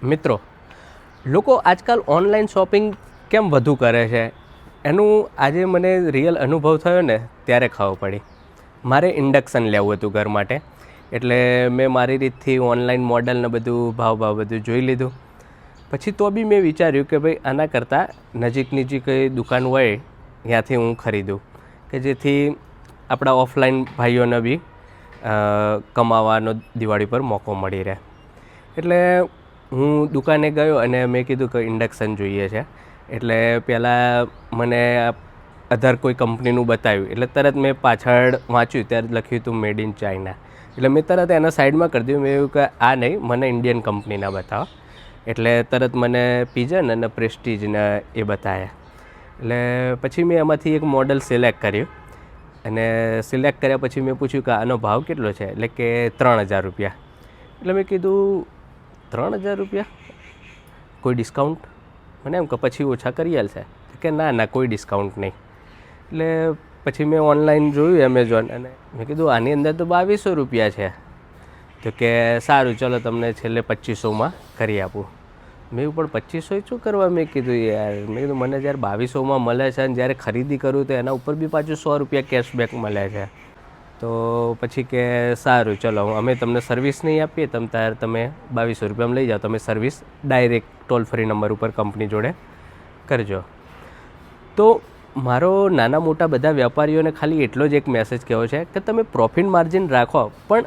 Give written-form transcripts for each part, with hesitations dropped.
મિત્રો, લોકો આજકાલ ઓનલાઈન શોપિંગ કેમ વધુ કરે છે એનું આજે મને રિયલ અનુભવ થયો ને ત્યારે ખબર પડી. મારે ઇન્ડક્શન લેવું હતું ઘર માટે, એટલે મેં મારી રીતથી ઓનલાઈન મોડલ ને બધું ભાવ બધું જોઈ લીધું. પછી તો બી મેં વિચાર્યું કે ભાઈ આના કરતાં નજીકની જે કંઈ દુકાન હોય ત્યાંથી હું ખરીદું, કે જેથી આપણા ઓફલાઈન ભાઈઓને બી કમાવાનો દિવાળી પર મોકો મળી રહે. એટલે હું દુકાને ગયો અને મેં કીધું કે ઇન્ડક્શન જોઈએ છે. એટલે પહેલાં મને અધર કોઈ કંપનીનું બતાવ્યું, એટલે તરત મેં પાછળ વાંચ્યું ત્યારે લખ્યું હતું મેડ ઇન ચાઇના. એટલે મેં તરત એના સાઈડમાં કરી દીધું. મેં એવું કે આ નહીં, મને ઇન્ડિયન કંપનીના બતાવો. એટલે તરત મને પિજન અને પ્રેસ્ટીજને એ બતાવ્યા. એટલે પછી મેં એમાંથી એક મોડલ સિલેક્ટ કર્યું અને સિલેક્ટ કર્યા પછી મેં પૂછ્યું કે આનો ભાવ કેટલો છે, એટલે કે 3000 રૂપિયા. એટલે મેં કીધું 3000 રૂપિયા, કોઈ ડિસ્કાઉન્ટ? મને એમ કે પછી ઓછા કરી આલશે કે ના કોઈ ડિસ્કાઉન્ટ નહીં. એટલે પછી મેં ઓનલાઈન જોયું એમેઝોન, અને મેં કીધું આની અંદર તો 2200 રૂપિયા છે. તો કે સારું ચલો તમને છેલ્લે 2500માં કરી આપું. મેં પણ 2500 શું કરવા? મેં કીધું યાર, મેં કીધું મને જ્યારે 2200માં મળે છે અને જ્યારે ખરીદી કરું તો એના ઉપર બી પાછું 100 રૂપિયા કેશબેક મળે છે. તો પછી કે સારું ચલો અમે તમને સર્વિસ નહીં આપીએ, તમે 2200 રૂપિયામાં લઈ જાઓ, તમે service direct toll free number ઉપર કંપની જોડે કરજો. તો મારો નાના મોટા બધા વેપારીઓને ખાલી એટલો જ એક મેસેજ કહેવો છે કે તમે પ્રોફિટ માર્જિન રાખો, પણ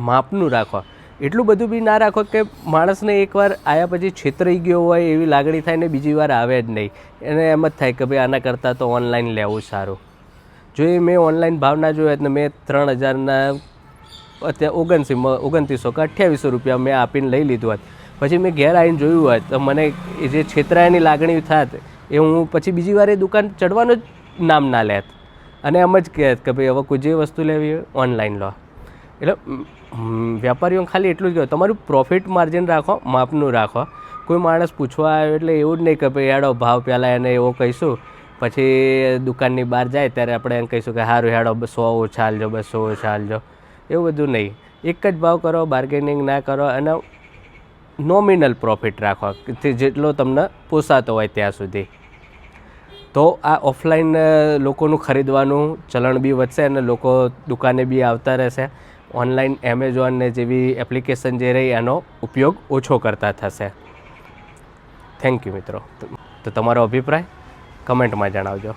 માપનું રાખો. એટલું બધું બી ના રાખો કે માણસને એકવાર આવ્યા પછી છેતરાઈ ગયો હોય એવી લાગણી થાય ને બીજી વાર આવે જ નહીં. એને એમ જ થાય કે ભાઈ આના કરતાં તો ઓનલાઈન લેવું સારું. જો એ મેં ઓનલાઈન ભાવ ના જોયા એટલે મેં 3000ના અત્યારે 2900 કે 2800 રૂપિયા મેં આપીને લઈ લીધું હોત. પછી મેં ઘેર આવીને જોયું હોત તો મને એ જે છેતરાયાની લાગણી થાત એ હું પછી બીજી વાર એ દુકાન ચડવાનું જ નામ ના લેત અને એમ જ કહેત કે ભાઈ હવે કોઈ જે વસ્તુ લેવી હોય ઓનલાઈન લો. એટલે વેપારીઓને ખાલી એટલું જ કહ્યું, તમારું પ્રોફિટ માર્જિન રાખો, માપનું રાખો. કોઈ માણસ પૂછવા આવ્યો એટલે એવું જ નહીં કે ભાઈ હેડો ભાવ પહેલાં એને એવો કહીશું, પછી દુકાનની બહાર જાય ત્યારે આપણે એમ કહીશું કે સારું હેડો 100 ઓછા આલજો, 200 ઓછા આલજો. એવું બધું નહીં. એક જ ભાવ કરો, બાર્ગેનિંગ ના કરો અને નોમિનલ પ્રોફિટ રાખો જેટલો તમને પોસાતો હોય ત્યાં સુધી. તો આ ઓફલાઈન લોકોનું ખરીદવાનું ચલણ બી વધશે અને લોકો દુકાને બી આવતા રહેશે. ઓનલાઈન એમેઝોન ને જેવી એપ્લિકેશન જે રહી એનો ઉપયોગ ઓછો કરતા થશે. થેન્ક યુ મિત્રો. તો તમારો અભિપ્રાય કમેન્ટમાં જણાવજો.